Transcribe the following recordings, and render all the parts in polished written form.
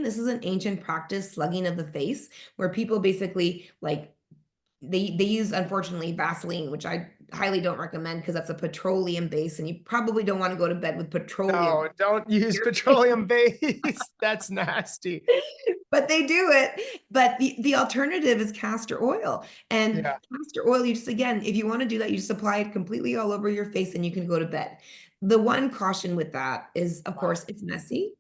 slugging. This is an ancient practice, slugging of the face, where people basically like they use, unfortunately, Vaseline, which I highly don't recommend because that's a petroleum base, and you probably don't want to go to bed with petroleum. No, don't use petroleum base. That's nasty. But they do it. But the alternative is castor oil. And Yeah. castor oil, you just, again, if you want to do that, you just apply it completely all over your face and you can go to bed. The one caution with that is, of Wow. course, it's messy,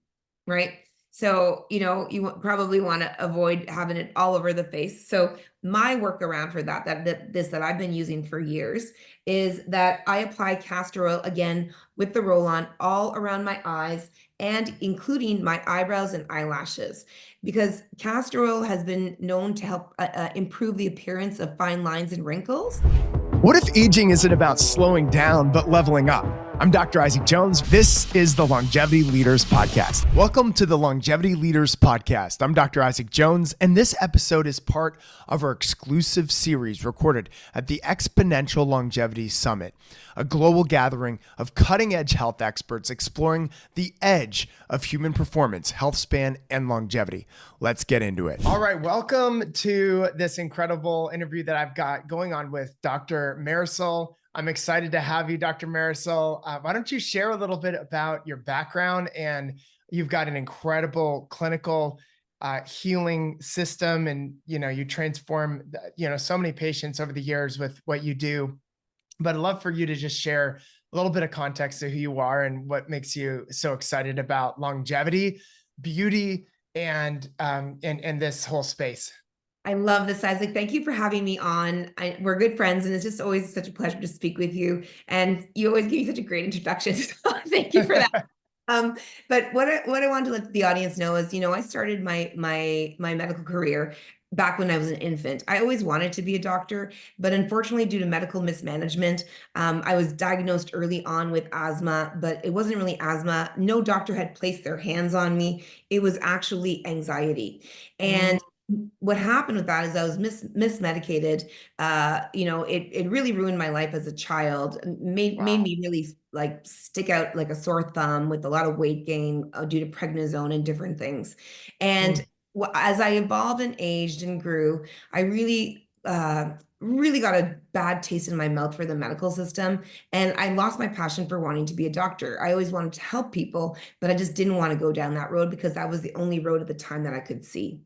right? So, you probably want to avoid having it all over the face. So my workaround for that I've been using for years is that I apply castor oil again with the roll-on all around my eyes and including my eyebrows and eyelashes, because castor oil has been known to help improve the appearance of fine lines and wrinkles. What if aging isn't about slowing down, but leveling up? I'm Dr. Isaac Jones. This is the Longevity Leaders Podcast. Welcome to the Longevity Leaders Podcast. I'm Dr. Isaac Jones, and this episode is part of our exclusive series recorded at the Exponential Longevity Summit, a global gathering of cutting-edge health experts exploring the edge of human performance, health span, and longevity. Let's get into it. All right, welcome to this incredible interview that I've got going on with Dr. Marisol. I'm excited to have you, Dr. Marisol. Why don't you share a little bit about your background? And you've got an incredible clinical healing system, and you transform so many patients over the years with what you do. But I'd love for you to just share a little bit of context of who you are and what makes you so excited about longevity, beauty, and this whole space. I love this, Isaac. Thank you for having me on. We're good friends, and it's just always such a pleasure to speak with you. And you always give me such a great introduction. So thank you for that. But what I wanted to let the audience know is, I started my medical career back when I was an infant. I always wanted to be a doctor, but unfortunately, due to medical mismanagement, I was diagnosed early on with asthma, but it wasn't really asthma. No doctor had placed their hands on me. It was actually anxiety. And what happened with that is I was mismedicated. It really ruined my life as a child, made me really like stick out like a sore thumb with a lot of weight gain due to prednisone and different things. And as I evolved and aged and grew, I really got a bad taste in my mouth for the medical system. And I lost my passion for wanting to be a doctor. I always wanted to help people, but I just didn't want to go down that road because that was the only road at the time that I could see.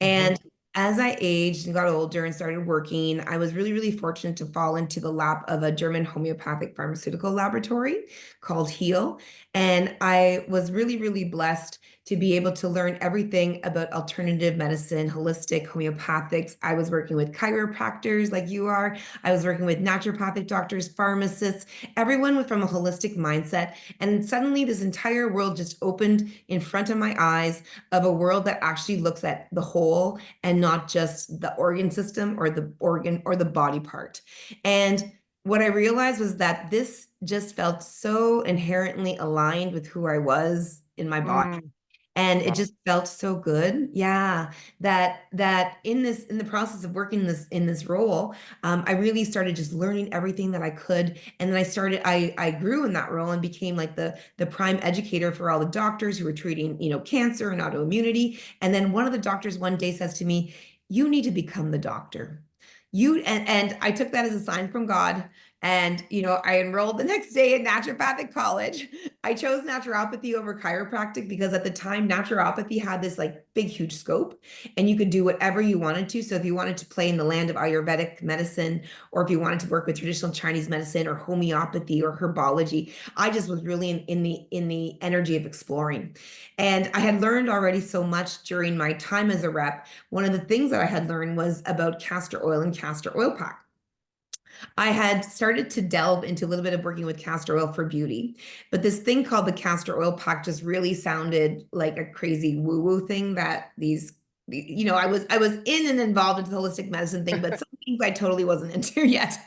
And as I aged and got older and started working, I was really, really fortunate to fall into the lap of a German homeopathic pharmaceutical laboratory called Heal. And I was really, really blessed to be able to learn everything about alternative medicine, holistic, homeopathics. I was working with chiropractors like you are. I was working with naturopathic doctors, pharmacists, everyone from a holistic mindset. And suddenly this entire world just opened in front of my eyes of a world that actually looks at the whole and not just the organ system or the organ or the body part. And what I realized was that this just felt so inherently aligned with who I was in my body. And it just felt so good. Yeah. That in the process of working in this role, I really started just learning everything that I could. And then I grew in that role and became like the prime educator for all the doctors who were treating, cancer and autoimmunity. And then one of the doctors one day says to me, "You need to become the doctor." And I took that as a sign from God. And, I enrolled the next day in naturopathic college. I chose naturopathy over chiropractic because at the time, naturopathy had this like big, huge scope and you could do whatever you wanted to. So if you wanted to play in the land of Ayurvedic medicine, or if you wanted to work with traditional Chinese medicine or homeopathy or herbology, I just was really in the energy of exploring. And I had learned already so much during my time as a rep. One of the things that I had learned was about castor oil and castor oil pack. I had started to delve into a little bit of working with castor oil for beauty, but this thing called the castor oil pack just really sounded like a crazy woo-woo thing that I was in and involved into the holistic medicine thing, but some things I totally wasn't into yet.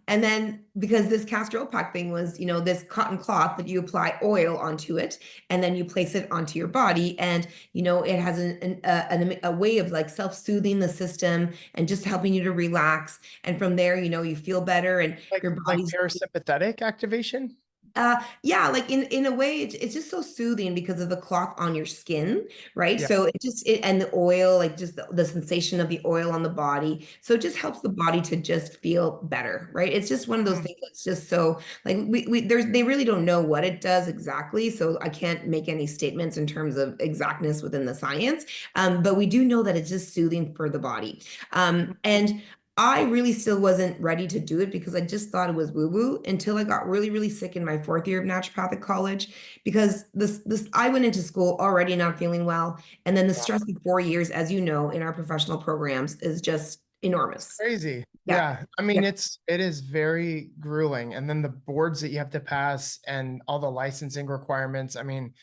And then because this castor oil pack thing was, this cotton cloth that you apply oil onto it and then you place it onto your body. And, it has a way of like self-soothing the system and just helping you to relax. And from there, you feel better and Like your body's parasympathetic activation. Yeah, like in a way, it's just so soothing because of the cloth on your skin, right? Yeah. So it and the oil, like just the sensation of the oil on the body. So it just helps the body to just feel better, right? It's just one of those Mm, things that's just so like they really don't know what it does exactly. So I can't make any statements in terms of exactness within the science. But we do know that it's just soothing for the body. And I really still wasn't ready to do it because I just thought it was woo-woo until I got really, really sick in my fourth year of naturopathic college because this I went into school already not feeling well. And then the wow. stress of 4 years, as you know, in our professional programs is just enormous. Crazy. Yeah. Yeah. I Yeah. mean, it is very grueling. And then the boards that you have to pass and all the licensing requirements. I mean,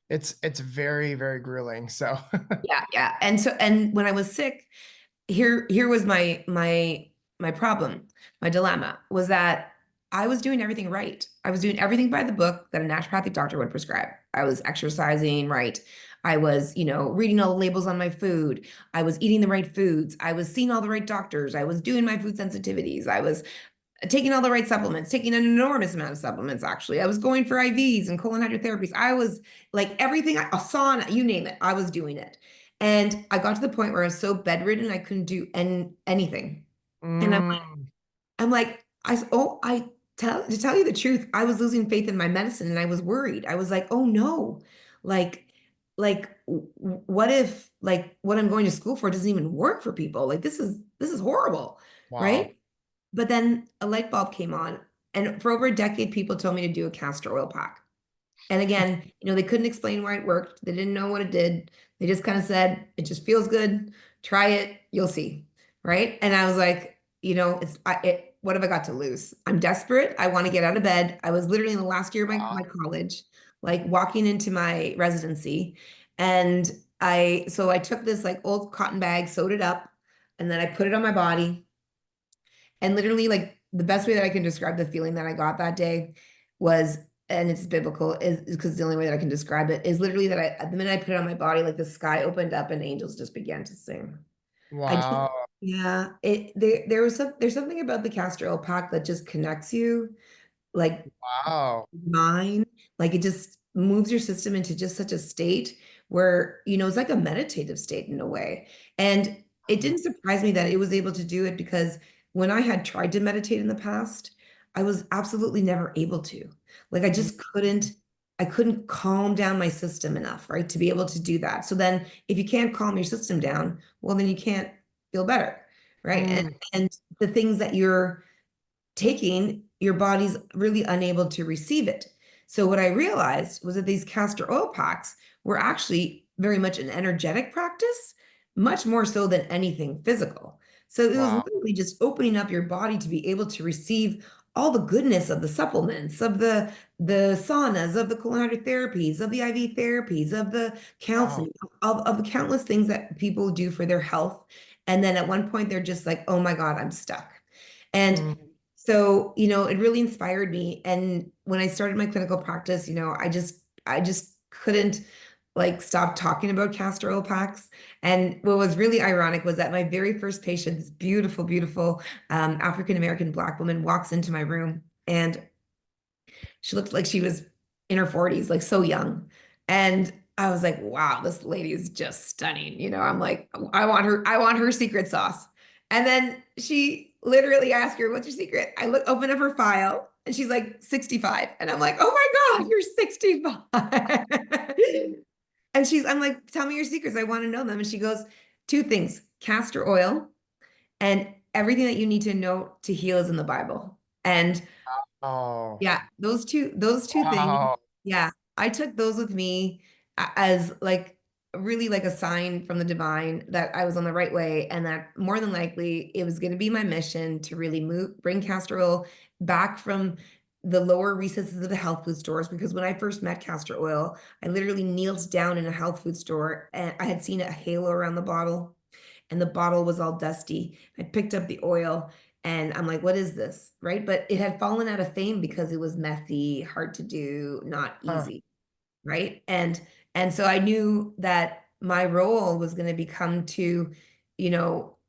it's very, very grueling. So Yeah. Yeah. And when I was sick, here was my problem, my dilemma was that I was doing everything right. I was doing everything by the book that a naturopathic doctor would prescribe. I was exercising right. I was, reading all the labels on my food. I was eating the right foods. I was seeing all the right doctors. I was doing my food sensitivities. I was taking all the right supplements, taking an enormous amount of supplements, actually. I was going for IVs and colon hydrotherapies. I was like everything, a sauna, you name it, I was doing it. And I got to the point where I was so bedridden, I couldn't do anything. And mm, I'm like, to tell you the truth, I was losing faith in my medicine and I was worried. I was like, oh no, like, what if like what I'm going to school for doesn't even work for people? Like this is horrible, wow. right? But then a light bulb came on, and for over a decade, people told me to do a castor oil pack. And again, they couldn't explain why it worked. They didn't know what it did. They just kind of said, it just feels good. Try it, you'll see. Right. And I was like, what have I got to lose? I'm desperate. I want to get out of bed. I was literally in the last year of my Wow. college, like walking into my residency. And so I took this like old cotton bag, sewed it up, and then I put it on my body. And literally, like the best way that I can describe the feeling that I got that day was, and it's biblical, is because the only way that I can describe it is literally that the minute I put it on my body, like the sky opened up and angels just began to sing. I just, Wow. yeah, there's something about the castor oil pack that just connects you, like Wow. mine, like it just moves your system into just such a state where, it's like a meditative state in a way. And it Mm, didn't surprise me that it was able to do it because when I had tried to meditate in the past, I was absolutely never able to. Like mm, I couldn't calm down my system enough, right, to be able to do that. So then if you can't calm your system down, well, then you can't feel better, right? And mm, and the things that you're taking, your body's really unable to receive it. So what I realized was that these castor oil packs were actually very much an energetic practice, much more so than anything physical. So it was wow. literally just opening up your body to be able to receive all the goodness of the supplements, of the saunas, of the colon therapies, of the IV therapies, of the Wow. counseling, of the countless things that people do for their health. And then at one point they're just like, oh my God, I'm stuck. And Mm, so, it really inspired me. And when I started my clinical practice, I just couldn't like stop talking about castor oil packs. And what was really ironic was that my very first patient, this beautiful, beautiful African American Black woman, walks into my room and she looked like she was in her 40s, like so young. And I was like, wow, this lady is just stunning. I'm like, I want her secret sauce. And then she literally asked her, what's your secret? Open up her file and she's like 65. And I'm like, oh my God, you're 65. And I'm like, tell me your secrets. I want to know them. And she goes, two things, castor oil and everything that you need to know to heal is in the Bible. And oh, yeah, those two things. wow. Yeah, I took those with me as like really like a sign from the divine that I was on the right way and that more than likely it was going to be my mission to really bring castor oil back from the lower recesses of the health food stores because when I first met castor oil, I literally kneeled down in a health food store and I had seen a halo around the bottle and the bottle was all dusty. I picked up the oil and I'm like, what is this? Right. But it had fallen out of fame because it was messy, hard to do, not Huh. easy. Right. And so I knew that my role was going to become to,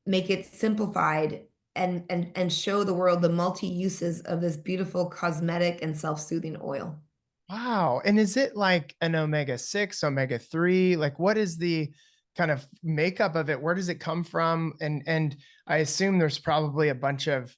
make it simplified and show the world the multi-uses of this beautiful cosmetic and self-soothing oil. Wow. And is it like an omega-6, omega-3? Like what is the kind of makeup of it? Where does it come from? And I assume there's probably a bunch of,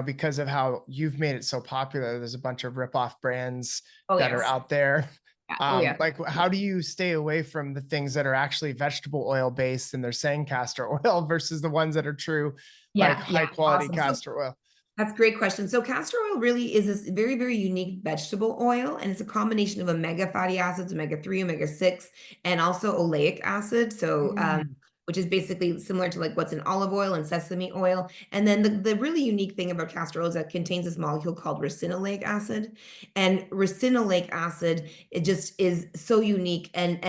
because of how you've made it so popular, there's a bunch of rip-off brands Oh that are yes. out there. Yeah. Oh yeah. Like how do you stay away from the things that are actually vegetable oil based and they're saying castor oil versus the ones that are true, like Yeah. high Yeah. quality Awesome. So castor oil? that's a great question. So castor oil really is this very, very unique vegetable oil, and it's a combination of omega fatty acids, omega-3, omega-6, and also oleic acid. So, Mm, which is basically similar to like what's in olive oil and sesame oil. And then the really unique thing about castor oil is that it contains this molecule called ricinoleic acid. And ricinoleic acid, it just is so unique and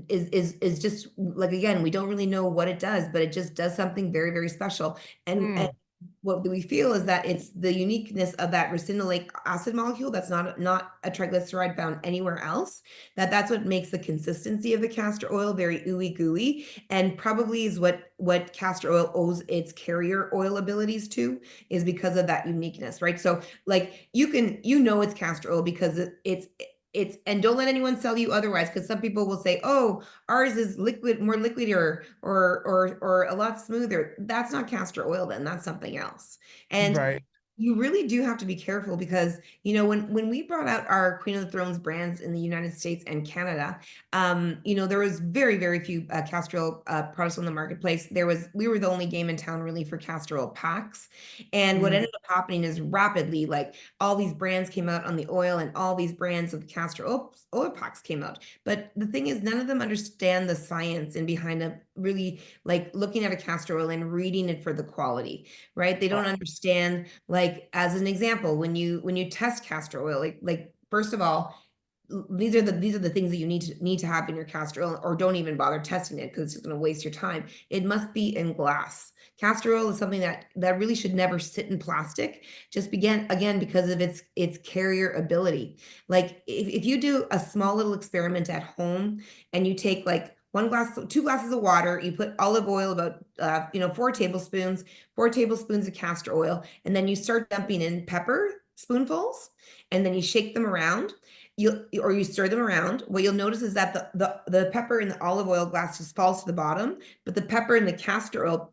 is just like, again, we don't really know what it does, but it just does something very, very special. And mm, what we feel is that it's the uniqueness of that ricinoleic acid molecule that's not a triglyceride found anywhere else, that's what makes the consistency of the castor oil very ooey gooey, and probably is what castor oil owes its carrier oil abilities to, is because of that uniqueness, right? So like it's castor oil because it's and don't let anyone sell you otherwise, because some people will say, oh, ours is more liquid or a lot smoother. That's not castor oil, then that's something else. And right. you really do have to be careful because, when we brought out our Queen of the Thrones brands in the United States and Canada, there was very, very few castor oil products on the marketplace. We were the only game in town really for castor oil packs. And what Mm, ended up happening is rapidly, like all these brands came out on the oil and all these brands of castor oil packs came out. But the thing is, none of them understand the science and behind a really like looking at a castor oil and reading it for the quality, right? They don't understand, like, as an example, when you test castor oil, like first of all, these are the things that you need to have in your castor oil, or don't even bother testing it because it's just going to waste your time. It must be in glass. Castor oil is something that really should never sit in plastic, just again because of its carrier ability. Like if you do a small little experiment at home and you take like 2 glasses of water, you put olive oil about 4 tablespoons of castor oil, and then you start dumping in pepper spoonfuls, and then you shake them around, you stir them around. What you'll notice is that the pepper in the olive oil glass just falls to the bottom, but the pepper in the castor oil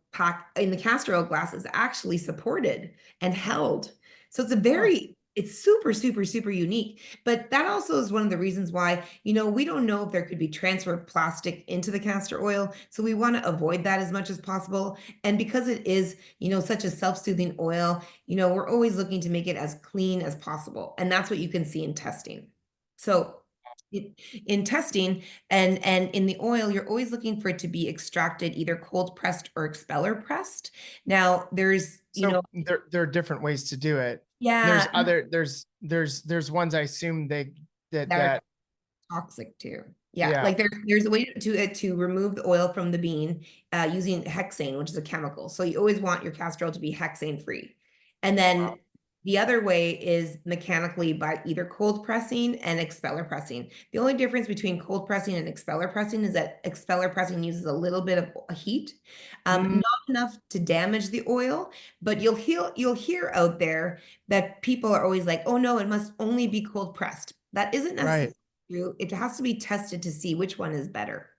glass is actually supported and held. So huh. it's super, super, super unique. But that also is one of the reasons why, we don't know if there could be transfer of plastic into the castor oil. So we want to avoid that as much as possible. And because it is, such a self-soothing oil, we're always looking to make it as clean as possible. And that's what you can see in testing. So in testing and in the oil, you're always looking for it to be extracted either cold pressed or expeller pressed. Now there's, So there are different ways to do it. There's yeah, other there's ones I assume they that that are that toxic too. Yeah, yeah. like there's a way to remove the oil from the bean using hexane, which is a chemical. So you always want your castor oil to be hexane free. And Wow. then the other way is mechanically by either cold pressing and expeller pressing. The only difference between cold pressing and expeller pressing is that expeller pressing uses a little bit of heat, Mm, not enough to damage the oil, but you'll hear out there that people are always like, oh no, it must only be cold pressed. That isn't necessarily right. true. It has to be tested to see which one is better.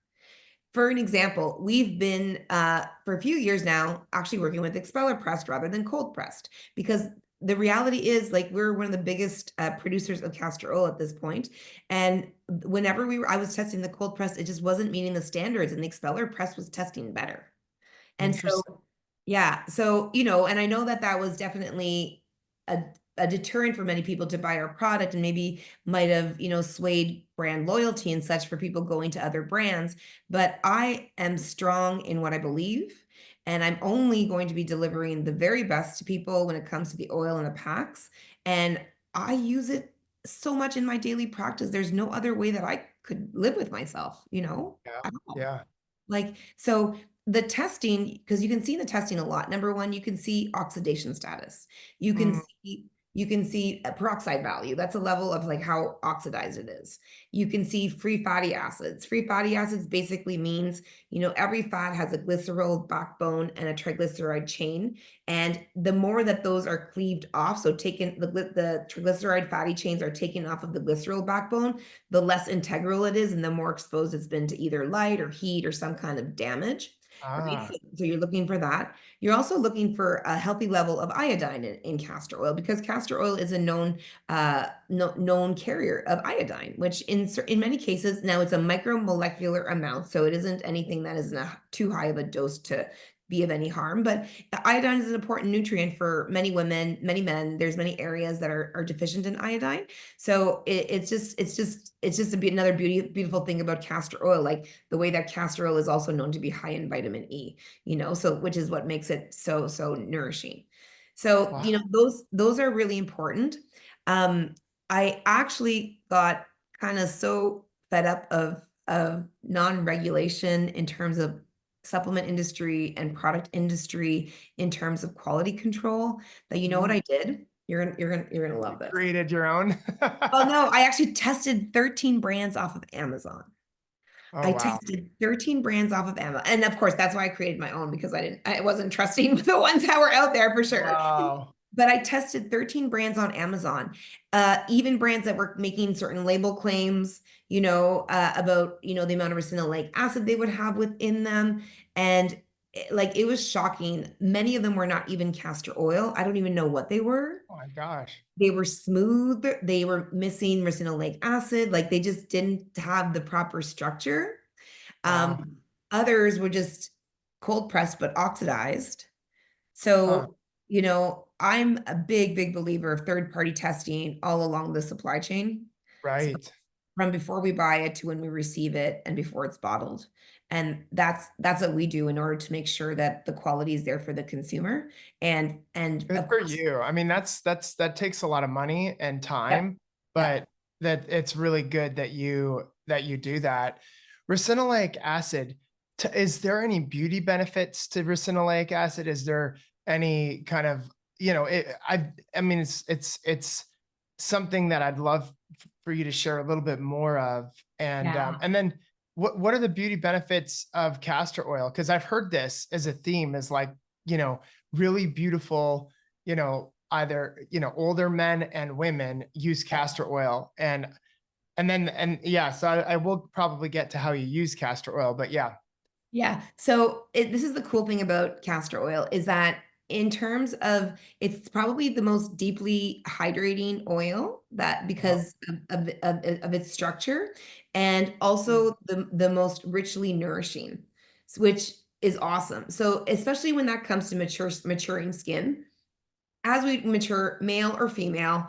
For an example, we've been for a few years now actually working with expeller pressed rather than cold pressed, because the reality is, like, we're one of the biggest producers of castor oil at this point. And whenever I was testing the cold press, it just wasn't meeting the standards, and the expeller press was testing better. And so, Interesting. yeah, so, and I know that was definitely a, a deterrent for many people to buy our product, and maybe might have, swayed brand loyalty and such for people going to other brands. But I am strong in what I believe, and I'm only going to be delivering the very best to people when it comes to the oil and the packs. And I use it so much in my daily practice. There's no other way that I could live with myself, Yeah. at all. Yeah. Like, so the testing, because you can see the testing a lot. Number one, you can see oxidation status. You can Mm, see You can see a peroxide value. That's a level of like how oxidized it is. You can see free fatty acids. Free fatty acids basically means, every fat has a glycerol backbone and a triglyceride chain. And the more that those are cleaved off, so taken, the triglyceride fatty chains are taken off of the glycerol backbone, the less integral it is and the more exposed it's been to either light or heat or some kind of damage. Right? Ah, So you're looking for that. You're also looking for a healthy level of iodine in castor oil, because castor oil is a known carrier of iodine, which in many cases, now it's a micromolecular amount, so it isn't anything that is too high of a dose to be of any harm. But iodine is an important nutrient for many women, many men. There's many areas that are deficient in iodine. So it's just another beautiful thing about castor oil, like the way that castor oil is also known to be high in vitamin E, so which is what makes it so nourishing. So, wow. those are really important. I actually got kind of so fed up of non-regulation in terms of supplement industry and product industry in terms of quality control, that what Mm, I did? You're gonna you love this. created your own. Well, no, I actually tested 13 brands off of Amazon. Oh, I wow. tested 13 brands off of Amazon. And of course, that's why I created my own, because I wasn't trusting the ones that were out there for sure. Wow. But I tested 13 brands on Amazon, even brands that were making certain label claims, about, the amount of ricinoleic acid they would have within them. And it was shocking. Many of them were not even castor oil. I don't even know what they were. Oh my gosh. They were smooth. They were missing ricinoleic acid. Like they just didn't have the proper structure. Wow. Others were just cold pressed but oxidized. Huh. So, I'm a big believer of third party testing all along the supply chain. So Right. from before we buy it to when we receive it and before it's bottled. And that's what we do in order to make sure that the quality is there for the consumer. And Good of for course, you. I mean, that takes a lot of money and yeah, time, yeah. but that it's really good that you do that. Ricinoleic acid, is there any beauty benefits to ricinoleic acid? Is there any kind of, I mean, it's something that I'd love for you to share a little bit more of. Yeah. And then what are the beauty benefits of castor oil? Because I've heard this as a theme, is like, really beautiful, either, older men and women use castor oil. And yeah, so I will probably get to how you use castor oil, but yeah. Yeah. So this is the cool thing about castor oil, is that in terms of, it's probably the most deeply hydrating oil, that Oh, because of its structure, and mm, also the most richly nourishing, which is awesome. So especially when that comes to maturing skin, as we mature, male or female,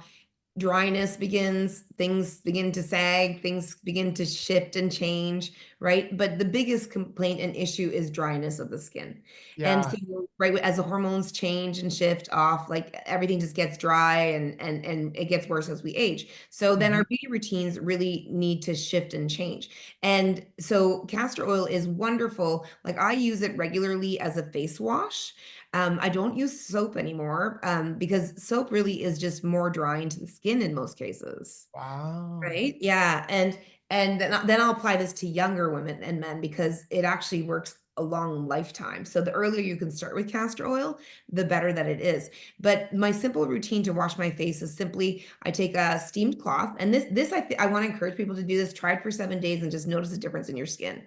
dryness begins, things begin to sag, things begin to shift and change, right? But the biggest complaint and issue is dryness of the skin. And yeah. so, right, as the hormones change and shift off, like everything just gets dry, and it gets worse as we age. So then Mhm. our beauty routines really need to shift and change. And so castor oil is wonderful. Like I use it regularly as a face wash. I don't use soap anymore, because soap really is just more drying to the skin in most cases. Wow. Right? Yeah. And then I'll apply this to younger women and men, because it actually works a long lifetime. So the earlier you can start with castor oil, the better that it is. But my simple routine to wash my face is simply I take a steamed cloth, and this I want to encourage people to do this. Try it for 7 days and just notice the difference in your skin.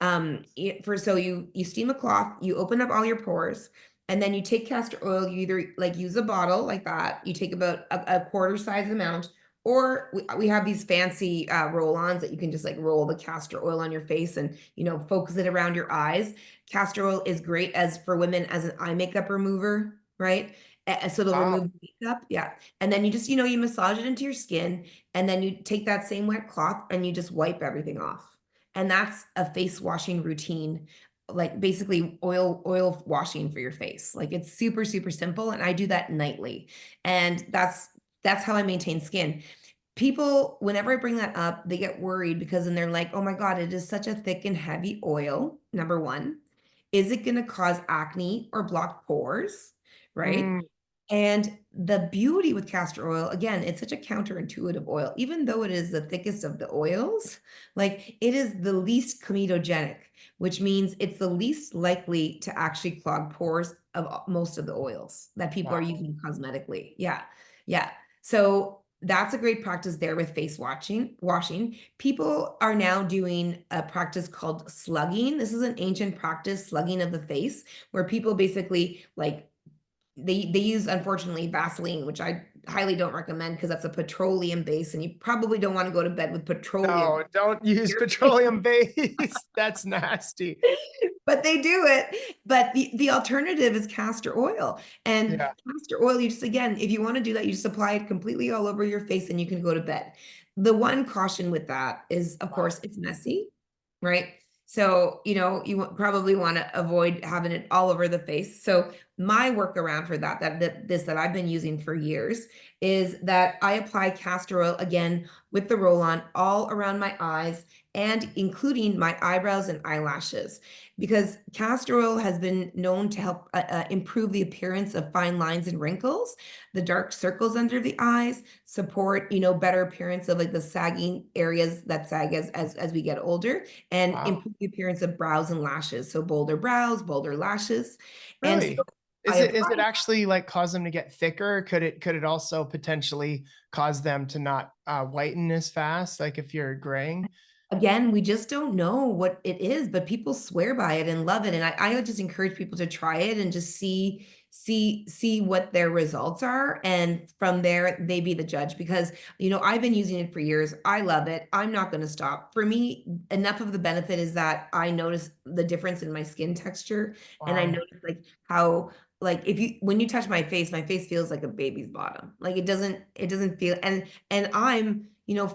So you steam a cloth, you open up all your pores, and then you take castor oil. You either like use a bottle like that, you take about a quarter size amount, or we have these fancy roll-ons that you can just like roll the castor oil on your face and focus it around your eyes. Castor oil is great as for women as an eye makeup remover, right? So it'll Wow. remove makeup, yeah. And then you just you massage it into your skin, and then you take that same wet cloth and you just wipe everything off. And that's a face washing routine, like basically oil washing for your face. Like it's super simple, and I do that nightly. And that's how I maintain skin. People, whenever I bring that up, they get worried, because then they're like, "Oh my God, it is such a thick and heavy oil." Number one, is it going to cause acne or blocked pores? Right? Mm, And the beauty with castor oil, again, it's such a counterintuitive oil, even though it is the thickest of the oils, like it is the least comedogenic, which means it's the least likely to actually clog pores of most of the oils that people are Wow. using cosmetically. Yeah. Yeah. So that's a great practice there with face washing. People are now doing a practice called slugging. This is an ancient practice, slugging of the face, where people basically like they use, unfortunately, Vaseline, which I highly don't recommend because that's a petroleum base, and you probably don't want to go to bed with petroleum. No, don't use petroleum base. That's nasty. But they do it. But the alternative is castor oil. And Yeah. castor oil, you just, again, if you want to do that, you just apply it completely all over your face and you can go to bed. The one caution with that is, of Wow. course, it's messy, right? So, you probably want to avoid having it all over the face. So my workaround for that I've been using for years is that I apply castor oil again with the roll-on all around my eyes and including my eyebrows and eyelashes, because castor oil has been known to help improve the appearance of fine lines and wrinkles, the dark circles under the eyes, support, better appearance of like the sagging areas that sag as we get older, and Wow. improve the appearance of brows and lashes. So bolder brows, bolder lashes. And so Really? I Is apply it actually like cause them to get thicker? Could it also potentially cause them to not whiten as fast, like if you're graying? Again, we just don't know what it is, but people swear by it and love it. And I would just encourage people to try it and just see what their results are. And from there, they be the judge, because, I've been using it for years. I love it. I'm not going to stop. For me, enough of the benefit is that I notice the difference in my skin texture. And I Wow. notice like how, like when you touch my face feels like a baby's bottom. Like it doesn't feel, and I'm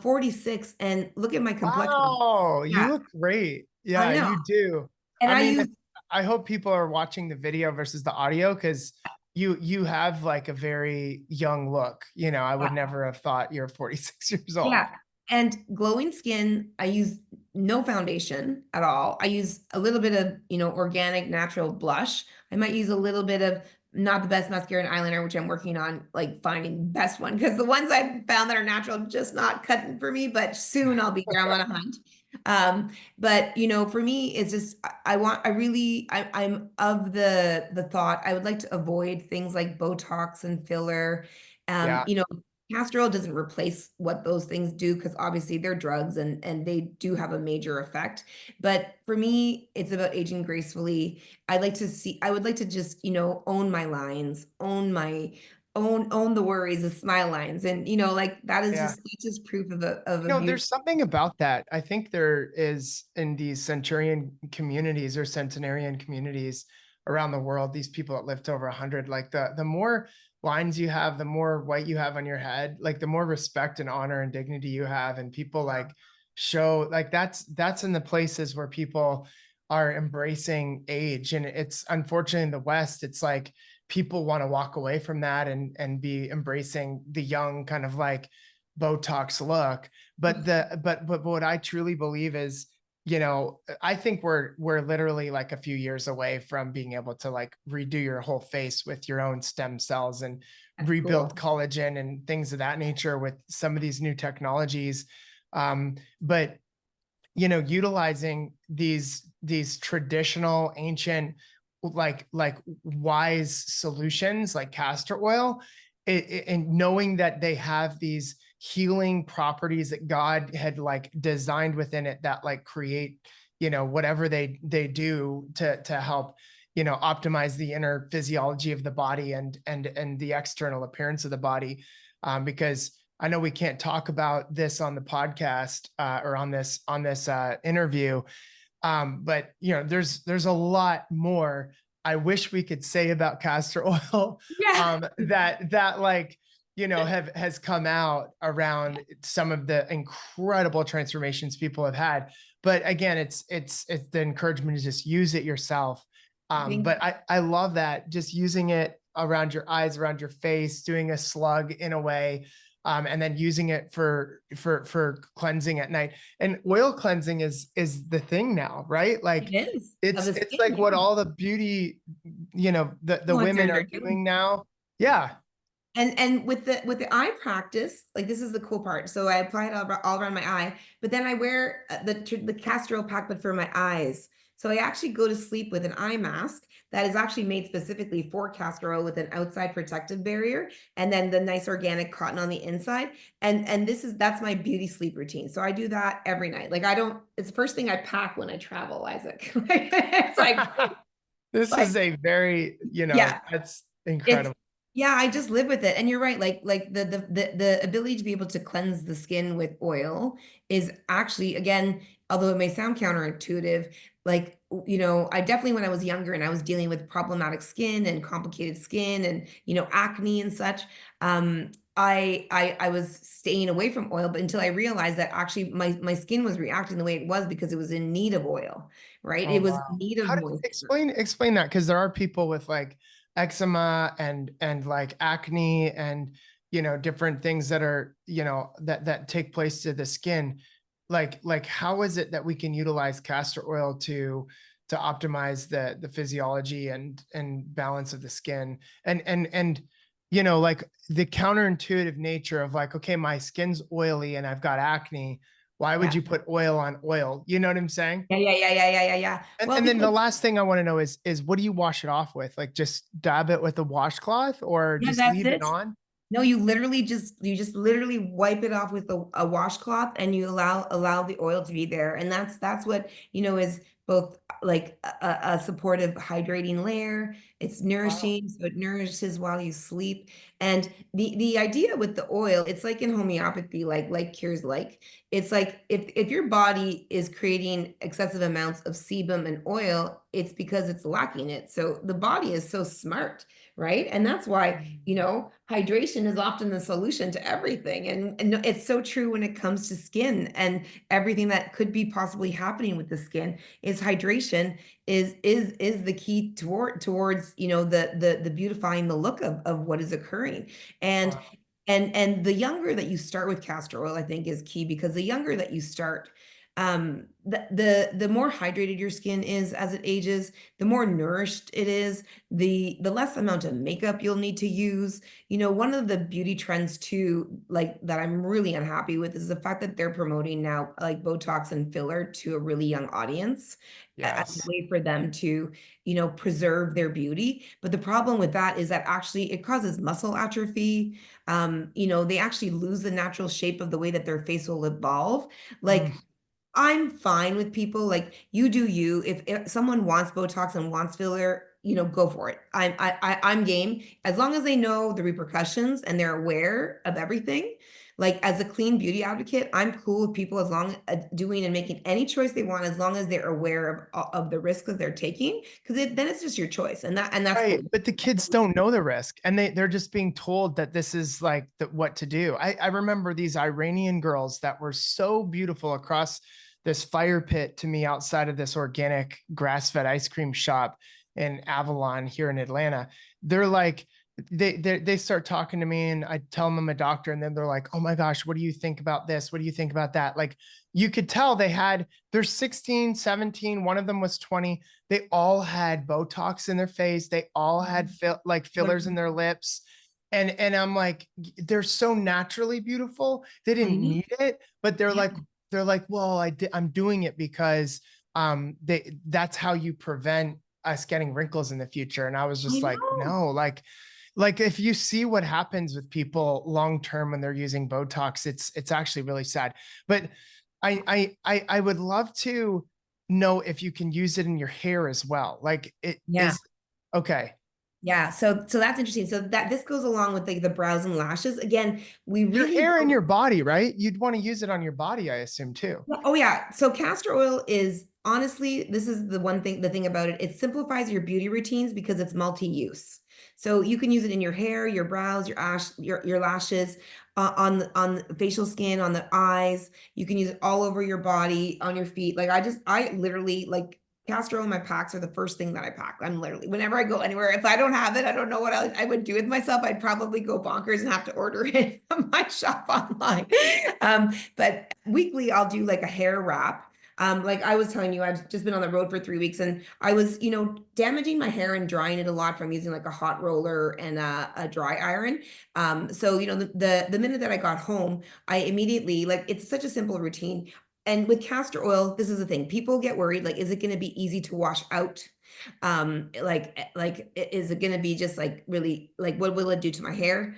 46 and look at my complexion. Wow, you Yeah, look great. I Yeah, know. you do. And I I mean, use, I hope people are watching the video versus the audio because you have like a very young look. I would never have thought you're 46 years old. yeah. And glowing skin, I use no foundation at all. I use a little bit of, organic natural blush. I might use a little bit of not the best mascara and eyeliner, which I'm working on like finding the best one, because the ones I've found that are natural just not cutting for me, but soon I'll be there. I'm on a hunt. But for me, it's just I'm of the thought I would like to avoid things like Botox and filler. Yeah. Castor oil doesn't replace what those things do, because obviously they're drugs and they do have a major effect. But for me, it's about aging gracefully. I would like to just, own my lines, own the worries, the smile lines. And, like that is Yeah. just proof of a beautiful. There's something about that. I think there is in these centurion communities or centenarian communities around the world, these people that lived to over 100, like the more lines you have, the more white you have on your head, like the more respect and honor and dignity you have. And people like show like that's in the places where people are embracing age. And it's unfortunately in the West, it's like people want to walk away from that and be embracing the young kind of like Botox look. But what I truly believe is, I think we're literally like a few years away from being able to like redo your whole face with your own stem cells and That's rebuild cool. collagen and things of that nature with some of these new technologies. But utilizing these traditional ancient like wise solutions like castor oil, and knowing that they have these healing properties that God had like designed within it that like create, whatever they do to help, optimize the inner physiology of the body and the external appearance of the body. Because I know we can't talk about this on the podcast or on this interview, but there's a lot more I wish we could say about castor oil, Yeah. that like has come out around some of the incredible transformations people have had. But again, it's the encouragement to just use it yourself. Thank But I love that, just using it around your eyes, around your face, doing a slug in a way, and then using it for cleansing at night. And oil cleansing is the thing now, right? Like It is of the it's skin, like what yeah. all the beauty, the women Influencers are are doing. doing now. Yeah. And with the eye practice, like this is the cool part. So I apply it all around my eye, but then I wear the castor oil pack, but for my eyes. So I actually go to sleep with an eye mask that is actually made specifically for castor oil with an outside protective barrier, and then the nice organic cotton on the inside. And that's my beauty sleep routine. So I do that every night. Like I don't. It's the first thing I pack when I travel, Isaac. It's This like is a very, yeah. that's It's incredible. yeah, I just live with it. And you're right, like the ability to be able to cleanse the skin with oil is actually, again, although it may sound counterintuitive, like I definitely, when I was younger and I was dealing with problematic skin and complicated skin and acne and such, I was staying away from oil, but until I realized that actually my skin was reacting the way it was because it was in need of oil, right? Oh It was wow. in need of How do moisture. explain that? Because there are people with like eczema and like acne and different things that are, that take place to the skin. Like how is it that we can utilize castor oil to optimize the physiology and balance of the skin and like the counterintuitive nature of like, okay, my skin's oily and I've got acne. Why would Yeah. you put oil on oil? You know what I'm saying? Yeah. Well, And then the because last thing I want to know is what do you wash it off with? Like just dab it with a washcloth or yeah, just that's leave it it. on? No, you just literally wipe it off with a washcloth and you allow the oil to be there. And that's what, is both like a supportive hydrating layer. It's Wow. nourishing, so it nourishes while you sleep. And the idea with the oil, it's like in homeopathy, like cures like. It's like if your body is creating excessive amounts of sebum and oil, it's because it's lacking it. So the body is so smart, right? And that's why, hydration is often the solution to everything. And it's so true when it comes to skin and everything that could be possibly happening with the skin is hydration is the key towards, the beautifying the look of what is occurring. And Wow. and the younger that you start with castor oil, I think is key because the younger that you start, the more hydrated your skin is as it ages, the more nourished it is, the less amount of makeup you'll need to use. One of the beauty trends too, like that I'm really unhappy with is the fact that they're promoting now like Botox and filler to a really young audience as a Yes. way for them to, preserve their beauty. But the problem with that is that actually it causes muscle atrophy. They actually lose the natural shape of the way that their face will evolve. Mm. Like I'm fine with people like you do you. If someone wants Botox and wants filler, go for it. I'm game as long as they know the repercussions and they're aware of everything. Like as a clean beauty advocate, I'm cool with people as long doing and making any choice they want as long as they're aware of the risk that they're taking because then it's just your choice and that's Right. cool. But the kids don't know the risk and they're just being told that this is like what to do. I remember these Iranian girls that were so beautiful across this fire pit to me outside of this organic grass-fed ice cream shop in Avalon here in Atlanta. They're like, they start talking to me and I tell them I'm a doctor and then they're like, oh my gosh, what do you think about this? What do you think about that? Like you could tell they're 16, 17, one of them was 20. They all had Botox in their face. They all had fillers in their lips. And I'm like, they're so naturally beautiful. They I didn't know. need it, but they're Yeah, like, well, I'm doing it because that's how you prevent us getting wrinkles in the future. And I was I just like, know. no, like if you see what happens with people long term when they're using Botox, it's actually really sad. But I would love to know if you can use it in your hair as well. Like it Yeah. is okay. Yeah, so that's interesting. So that this goes along with like the brows and lashes. Again, we Your really hair and don't. your body, right? You'd want to use it on your body, I assume too. Oh yeah. So castor oil is honestly, this is the thing about it. It simplifies your beauty routines because it's multi-use. So you can use it in your hair, your brows, your lashes, on the facial skin, on the eyes. You can use it all over your body, on your feet. Like I literally like castor oil in my packs are the first thing that I pack. I'm literally whenever I go anywhere, if I don't have it, I don't know what I would do with myself. I'd probably go bonkers and have to order it from my shop online. But weekly I'll do like a hair wrap. Like I was telling you, I've just been on the road for 3 weeks, and I was, damaging my hair and drying it a lot from using like a hot roller and a dry iron. So the minute that I got home, I immediately, like, it's such a simple routine. And with castor oil, this is the thing. People get worried, like, is it going to be easy to wash out? Is it going to be just like really, like, what will it do to my hair?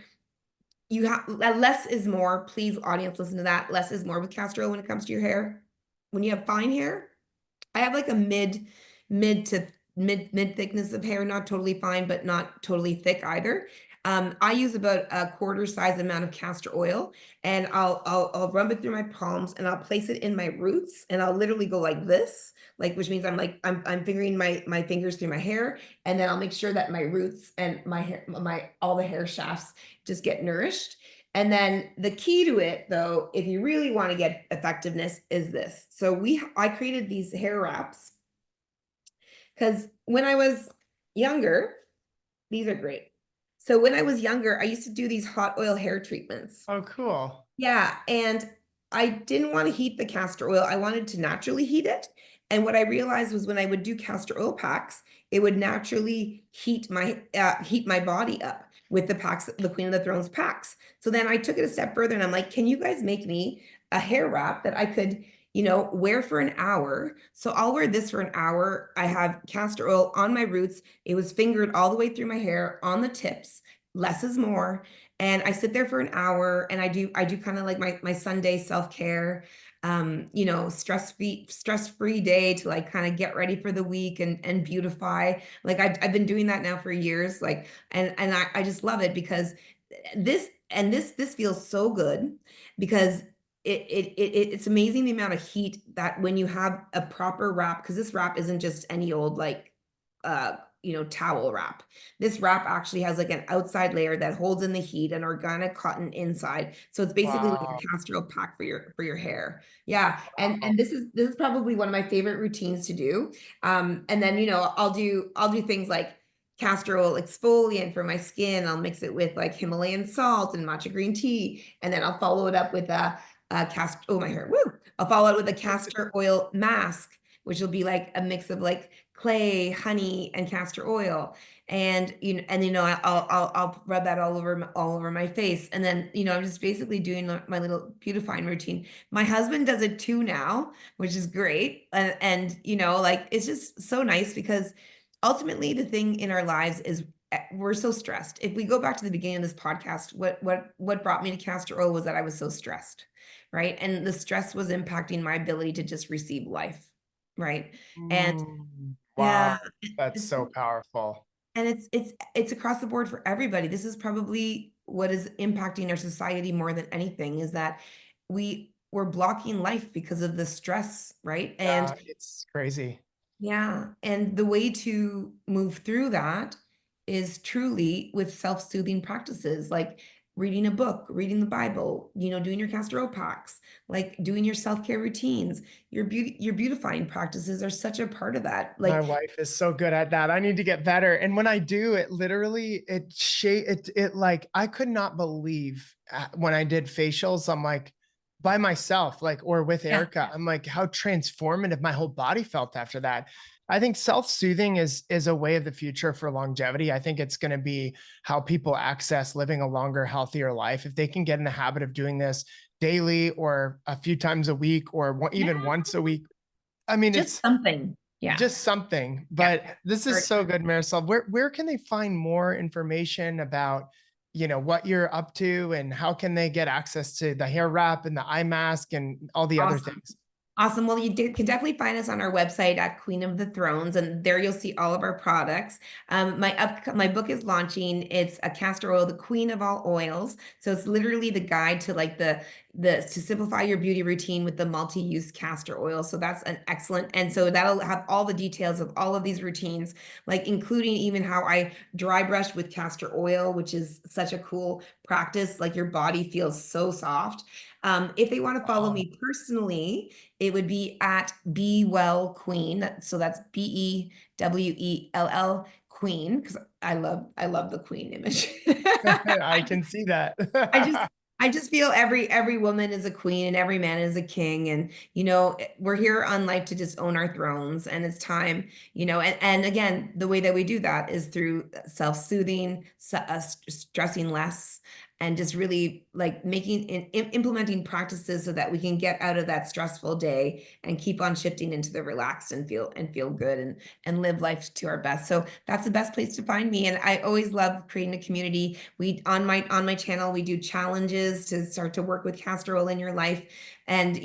You have less is more. Please, audience, listen to that. Less is more with castor oil when it comes to your hair. When you have fine hair, I have like a mid to mid thickness of hair, not totally fine, but not totally thick either. I use about a quarter size amount of castor oil, and I'll rub it through my palms, and I'll place it in my roots, and I'll literally go like this, like, which means I'm fingering my fingers through my hair, and then I'll make sure that my roots and my hair, all the hair shafts just get nourished. And then the key to it, though, if you really want to get effectiveness, is this. So I created these hair wraps because when I was younger, these are great. So when I was younger, I used to do these hot oil hair treatments. Oh, cool. Yeah, and I didn't want to heat the castor oil. I wanted to naturally heat it. And what I realized was when I would do castor oil packs, it would naturally heat my body up with the packs, the Queen of the Thrones packs. So then I took it a step further, and I'm like, can you guys make me a hair wrap that I could, wear for an hour? So I'll wear this for an hour. I have castor oil on my roots. It was fingered all the way through my hair on the tips. Less is more. And I sit there for an hour, and I do kind of like my Sunday self-care, stress-free day to like kind of get ready for the week and beautify. Like I've been doing that now for years. Like, and I just love it because this feels so good because it's amazing the amount of heat that when you have a proper wrap, because this wrap isn't just any old like towel wrap. This wrap actually has like an outside layer that holds in the heat and organic cotton inside. So it's basically like Wow. a castor oil pack for your hair. Yeah. And Wow. this is probably one of my favorite routines to do. And then I'll do things like castor oil exfoliant for my skin. I'll mix it with like Himalayan salt and matcha green tea, and then I'll follow it up with a castor. Oh, my hair! Woo! I'll follow it with a castor oil mask, which will be like a mix of like clay, honey, and castor oil. And I'll rub that all over my face. And then I'm just basically doing my little beautifying routine. My husband does it too now, which is great. And like, it's just so nice because ultimately the thing in our lives is we're so stressed. If we go back to the beginning of this podcast, what brought me to castor oil was that I was so stressed, right? And the stress was impacting my ability to just receive life, right? And yeah, Wow. That's it's so powerful. and it's across the board for everybody. This is probably what is impacting our society more than anything, is that we're blocking life because of the stress, right? And Yeah, it's crazy. yeah, and the way to move through that is truly with self-soothing practices, like reading a book, reading the Bible, doing your castor oil packs, like doing your self-care routines. Your beautifying practices are such a part of that. My Like, wife is so good at that. I need to get better. And when I do, it literally it like I could not believe when I did facials. I'm like by myself, like or with yeah, Erica. I'm like how transformative my whole body felt after that. I think self-soothing is a way of the future for longevity. I think it's going to be how people access living a longer, healthier life if they can get in the habit of doing this daily or a few times a week or even yeah, once a week. I mean, just it's something. Yeah, just something, yeah. but this is so good, Marisol. Where can they find more information about, what you're up to and how can they get access to the hair wrap and the eye mask and all the other Awesome. things? Awesome. Well, can definitely find us on our website at Queen of the Thrones, and there you'll see all of our products. My book is launching. It's a castor oil, the queen of all oils. So it's literally the guide to like to simplify your beauty routine with the multi-use castor oil. So that's an excellent, and so that'll have all the details of all of these routines, like including even how I dry brush with castor oil, which is such a cool practice. Like your body feels so soft. If they want to follow Wow. me personally, it would be at Be Well Queen. So that's BEWELL Queen, because I love the queen image. I can see that. I just I just feel every woman is a queen and every man is a king. And, we're here on life to just own our thrones. And it's time, and again, the way that we do that is through self-soothing, stressing less, and just really like implementing practices so that we can get out of that stressful day and keep on shifting into the relaxed and feel good and live life to our best. So that's the best place to find me. And I always love creating a community. We on my channel, we do challenges to start to work with castor oil in your life. And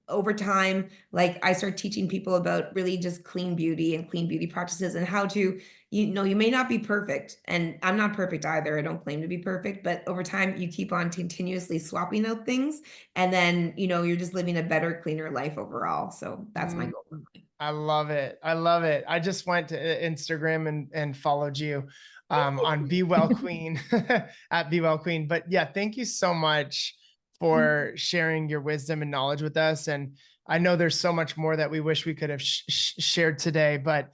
over time, like I start teaching people about really just clean beauty and clean beauty practices and how to, you may not be perfect, and I'm not perfect either. I don't claim to be perfect, but over time you keep on continuously swapping out things, and then you're just living a better, cleaner life overall. So that's my goal in life. I love it. I love it. I just went to Instagram and followed you on Be Well Queen at Be Well Queen. But yeah, thank you so much for sharing your wisdom and knowledge with us. And I know there's so much more that we wish we could have shared today, but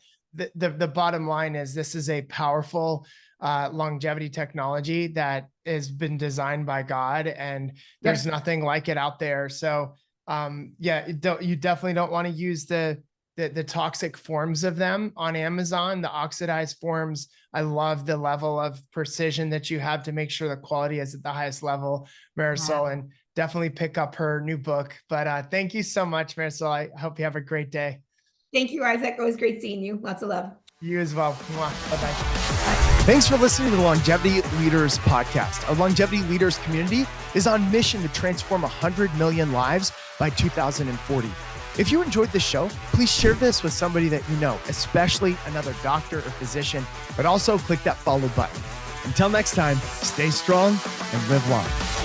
the bottom line is this is a powerful longevity technology that has been designed by God, and there's nothing like it out there. So you definitely don't want to use the toxic forms of them on Amazon, the oxidized forms. I love the level of precision that you have to make sure the quality is at the highest level, Marisol, and definitely pick up her new book. But thank you so much, Marisol. I hope you have a great day. Thank you, Isaac. Always great seeing you. Lots of love. You as well. Bye-bye. Thanks for listening to the Longevity Leaders Podcast. Our Longevity Leaders community is on mission to transform 100 million lives by 2040. If you enjoyed this show, please share this with somebody that you know, especially another doctor or physician, but also click that follow button. Until next time, stay strong and live long.